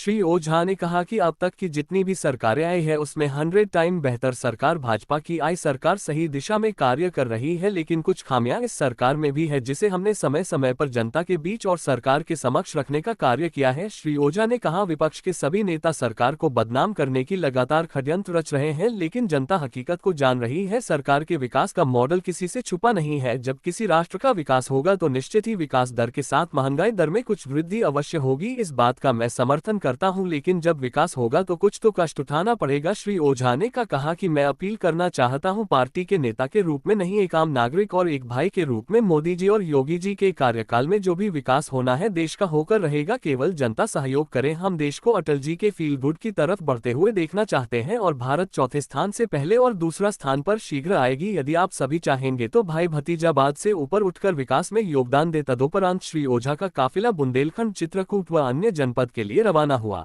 श्री ओझा ने कहा कि अब तक की जितनी भी सरकारें आई है उसमें 100 टाइम बेहतर सरकार भाजपा की आई सरकार सही दिशा में कार्य कर रही है, लेकिन कुछ खामियां इस सरकार में भी है जिसे हमने समय समय पर जनता के बीच और सरकार के समक्ष रखने का कार्य किया है। श्री ओझा ने कहा विपक्ष के सभी नेता सरकार को बदनाम करने की लगातार षड्यंत्र रच रहे हैं, लेकिन जनता हकीकत को जान रही है। सरकार के विकास का मॉडल किसी से छुपा नहीं है। जब किसी राष्ट्र का विकास होगा तो निश्चित ही विकास दर के साथ महंगाई दर में कुछ वृद्धि अवश्य होगी। इस बात का मैं समर्थन करता हूं, लेकिन जब विकास होगा तो कुछ तो कष्ट उठाना पड़ेगा। श्री ओझा ने कहा कि मैं अपील करना चाहता हूं पार्टी के नेता के रूप में नहीं, एक आम नागरिक और एक भाई के रूप में, मोदी जी और योगी जी के कार्यकाल में जो भी विकास होना है देश का होकर रहेगा। केवल जनता सहयोग करे। हम देश को अटल जी के फील गुड की तरफ बढ़ते हुए देखना चाहते हैं और भारत चौथे स्थान से पहले और दूसरा स्थान पर शीघ्र आएगी। यदि आप सभी चाहेंगे तो भाई भतीजाबाद से ऊपर उठकर विकास में योगदान दे। तदोपरांत श्री ओझा का काफिला बुंदेलखंड, चित्रकूट व अन्य जनपद के लिए रवाना हुआ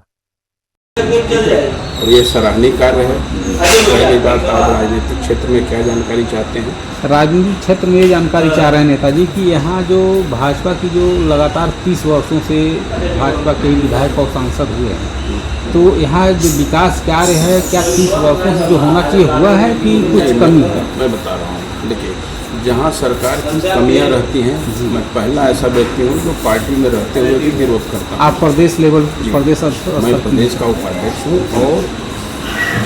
और ये सराहनीय कार्य है। पहली बात, आप राजनीतिक क्षेत्र में क्या जानकारी चाहते हैं? राजनीतिक क्षेत्र में ये जानकारी चाह रहे हैं नेताजी कि यहाँ जो भाजपा की जो लगातार 30 वर्षों से भाजपा के विधायक और सांसद हुए हैं, तो यहाँ जो विकास कार्य है क्या 30 वर्षों से जो होना चाहिए हुआ है कि कुछ कमी है? मैं बता रहा हूँ, देखिए जहाँ सरकार की कमियाँ रहती हैं, मैं पहला ऐसा व्यक्ति हूँ जो पार्टी में रहते हुए भी विरोध करता हूँ। आप प्रदेश लेवल मैं प्रदेश का उपाध्यक्ष हूँ और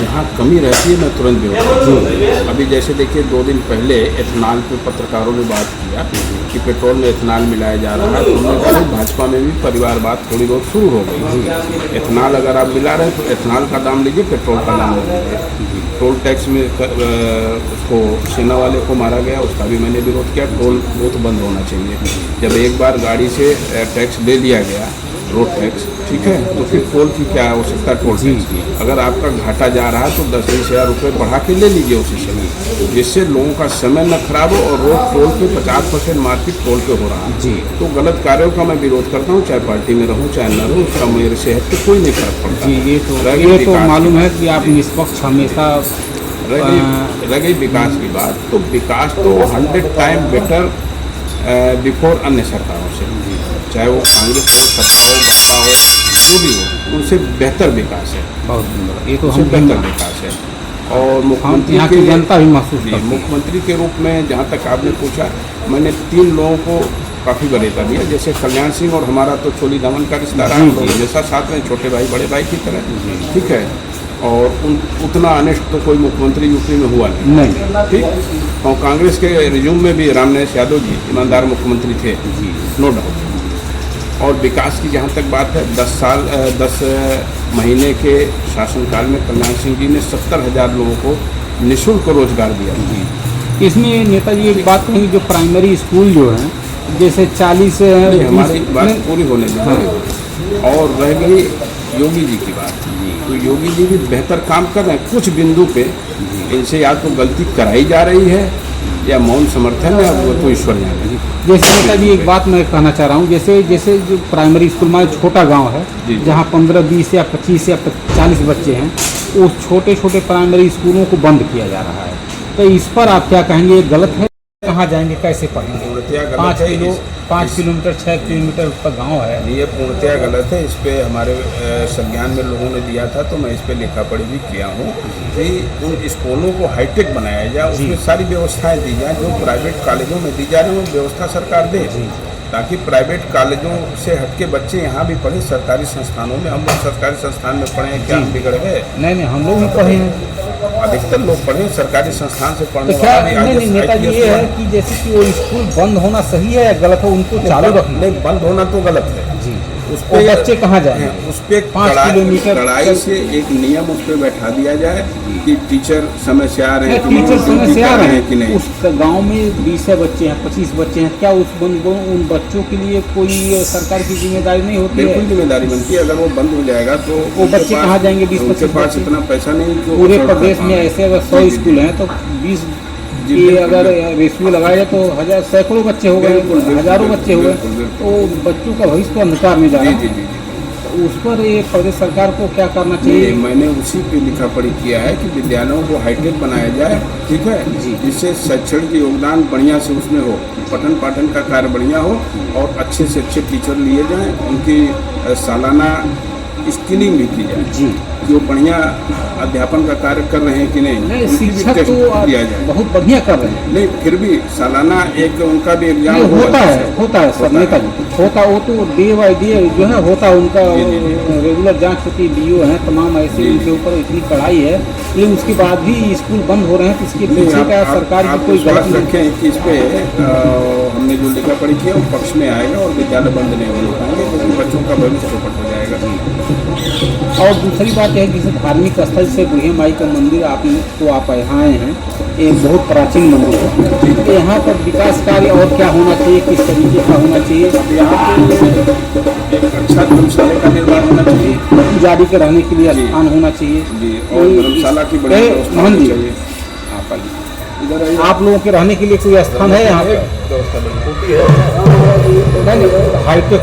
जहाँ कमी रहती है मैं तुरंत विरोध करता हूँ। अभी जैसे देखिए 2 दिन पहले एथेनॉल पे पत्रकारों ने बात किया कि पेट्रोल में एथेनॉल मिलाया जा रहा है, तो उन्होंने कहा भाजपा में भी परिवारवाद थोड़ी बहुत शुरू हो गई। एथेनॉल अगर आप मिला रहे हैं तो एथेनॉल का दाम लीजिए, पेट्रोल का दाम लीजिए। टोल टैक्स में उसको सेना वाले को मारा गया, उसका भी मैंने विरोध किया। टोल बूथ बंद होना चाहिए। जब एक बार गाड़ी से टैक्स ले लिया गया, रोड टैक्स, ठीक है, तो फिर टोल की क्या आवश्यकता टोल टैक्स की? अगर आपका घाटा जा रहा है तो 10-20 हज़ार रुपये बढ़ा के ले लीजिए उसी समय, जिससे लोगों का समय न खराब हो और रोड टोल पे 50% मार्केट टोल पे हो रहा है जी। तो गलत कार्यों का मैं विरोध करता हूँ, चाहे पार्टी में रहूँ चाहे न रहूँ, उसका मेरे सेहत पे कोई नहीं फर्क पड़ता जी। ये तो मालूम है कि आप निष्पक्ष हमेशा। रह गई विकास की बात, तो विकास तो 100 टाइम बेटर बिफोर अन्य सरकारों से, चाहे वो कांग्रेस हो, सपा हो, बसपा हो, जो भी हो, उनसे बेहतर विकास है। बहुत सुंदर, ये तो हम बेहतर विकास है। और मुख्यमंत्री यहाँ की जनता भी महसूस करती है। मुख्यमंत्री के रूप में जहाँ तक आपने पूछा, मैंने 3 लोगों को काफ़ी वरीयता दिया, जैसे कल्याण सिंह और हमारा तो चोली दामन का रिश्ता रहा, जैसा साथ में छोटे भाई बड़े भाई की तरह, ठीक है। और उतना अनिष्ट तो कोई मुख्यमंत्री यूपी में हुआ नहीं, ठीक। और कांग्रेस के रिज्यूम में भी रामनाथ यादव जी ईमानदार मुख्यमंत्री थे जी, नो डाउट। और विकास की जहाँ तक बात है, 10 महीने के शासनकाल में कल्याण सिंह जी ने 70,000 लोगों को निःशुल्क रोजगार दिया जी। इसमें नेताजी एक बात कहेंगे, जो प्राइमरी स्कूल जो है जैसे 40 हमारी बात पूरी होने दें। और रह गई योगी जी की बात, तो योगी जी भी बेहतर काम कर रहे हैं कुछ बिंदु पे। इनसे या तो गलती कराई जा रही है या मौन समर्थन है, वो तो ईश्वर जाने। जैसे नेताजी एक बात मैं कहना चाह रहा हूँ, जैसे जो प्राइमरी स्कूल में छोटा गांव है जहाँ 15, 20 या 25 या 40 बच्चे हैं, उस छोटे छोटे प्राइमरी स्कूलों को बंद किया जा रहा है, तो इस पर आप क्या कहेंगे? ये गलत है? कहाँ जाएंगे, कैसे पढ़ेंगे? 5 किलोमीटर 6 किलोमीटर पर गांव है। ये पूर्णतया गलत है। इस पे हमारे संज्ञान में लोगों ने दिया था, तो मैं इस पे लिखा पढ़ी भी किया हूँ कि उन स्कूलों को हाईटेक बनाया जाए, उसमें सारी व्यवस्थाएं दी जाए जो प्राइवेट कॉलेजों में दी जा रही है, वो व्यवस्था सरकार दे, ताकि प्राइवेट कॉलेजों से हटके बच्चे यहाँ भी पढ़े सरकारी संस्थानों में। हम लोग सरकारी संस्थान में पढ़े हैं, क्या हम बिगड़ गए? नहीं, हम लोग भी पढ़े हैं, अधिकतर लोग पढ़े सरकारी संस्थान से पढ़ने। तो क्या नहीं नेताजी ये है कि जैसे कि वो स्कूल बंद होना सही है या गलत है? उनको चालू रखना। नहीं, बंद होना तो गलत है जी। उस पे बच्चे कहाँ जाए? उस पे 5 किलोमीटर कड़ाई से एक नियम उस पे बैठा दिया जाए कि टीचर समय से आ रहे हैं, टीचर समय से आ रहे हैं कि नहीं। उस गांव में 20 बच्चे हैं, 25 बच्चे हैं, क्या उन बच्चों के लिए कोई सरकार की जिम्मेदारी नहीं होती? बिल्कुल जिम्मेदारी बनती है। अगर वो बंद हो जाएगा तो वो बच्चे कहाँ जाएंगे? 20-25 पास इतना पैसा नहीं। पूरे प्रदेश में ऐसे अगर 100 स्कूल हैं तो 20 ये अगर रेशियो लगाया जाए तो सैकड़ों बच्चे हो गए, हजारों बच्चे हो गए, तो बच्चों का भविष्य तो अंधकार में जा रहा है। उस पर ये प्रदेश सरकार को क्या करना चाहिए? मैंने उसी पे लिखा पढ़ी किया है कि विद्यालयों को हाईटेक बनाया जाए, ठीक है जी, जिससे शैक्षणिक योगदान बढ़िया से उसमें हो, पठन पाठन का कार्य बढ़िया हो और अच्छे से अच्छे टीचर लिए जाएं, उनकी सालाना स्किलिंग भी की जाए जी। जो बढ़िया अध्यापन का कार्य कर रहे हैं कि नहीं, नहीं, उनकी भी शिक्षक टेस्ट तो किया जाए। बहुत बढ़िया कर रहे हैं। नहीं, फिर भी सालाना एक उनका भी एग्जाम नहीं, होता है सर नेताजी, होता, वो तो डे बाई डे जो है होता है उनका, रेगुलर जांच होती है, डीओ है, तमाम ऐसे उनके ऊपर इतनी कड़ाई है, लेकिन उसके बाद भी स्कूल बंद हो रहे हैं, तो इसके पीछे का सरकार की कोई विश्वास गलती नहीं। रखें कि इस पे हमने जो लिखा पढ़ी किया वो पक्ष में आएगा और विद्यालय बंद नहीं होने पाएंगे, क्योंकि बच्चों का भविष्य चौपट हो जाएगा। और दूसरी बात यह है, जैसे धार्मिक स्थल से बुढ़िया माई का मंदिर आप यहाँ आए हैं, ये बहुत प्राचीन मंदिर है, तो यहाँ पर विकास कार्य और क्या होना चाहिए, किस तरीके का होना चाहिए? यहाँ पे एक अच्छा धर्मशाला का निर्माण होना चाहिए, पुजारी के रहने के लिए स्थान होना चाहिए जी, और धर्मशाला की बड़ी व्यवस्था होनी चाहिए। इधर आइए। आप लोगों के रहने के लिए कोई स्थान है यहाँ पे? हाईटेक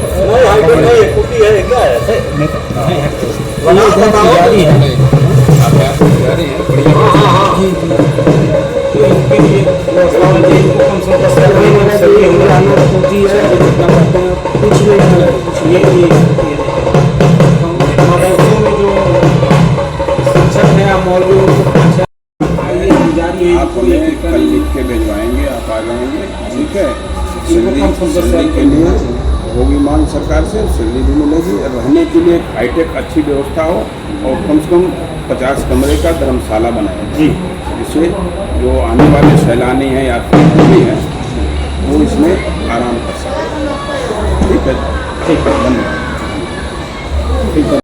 पुजारी है, आप यहाँ पे पुजारी हैं, बढ़िया जी जी, तो इनके लिए व्यवस्था होनी चाहिए, इनको कम से कम 10 सभी होती है, कुछ ये मदरसों में जो शिक्षक है या मौलवी उनको पुजारी है, आप हमें कल लिख के भिजवाएंगे, आप आ जाएंगे, ठीक है। सैलरी के लिए होगी मांग सरकार से, सैलरी भी मिलेगी, रहने के लिए एक हाईटेक अच्छी व्यवस्था हो और कम से कम 50 कमरे का धर्मशाला बनाए जी, जिससे जो आने वाले सैलानी हैं, यात्री भी हैं, वो इसमें आराम कर सकें। ठीक है, धन्यवाद। ठीक है।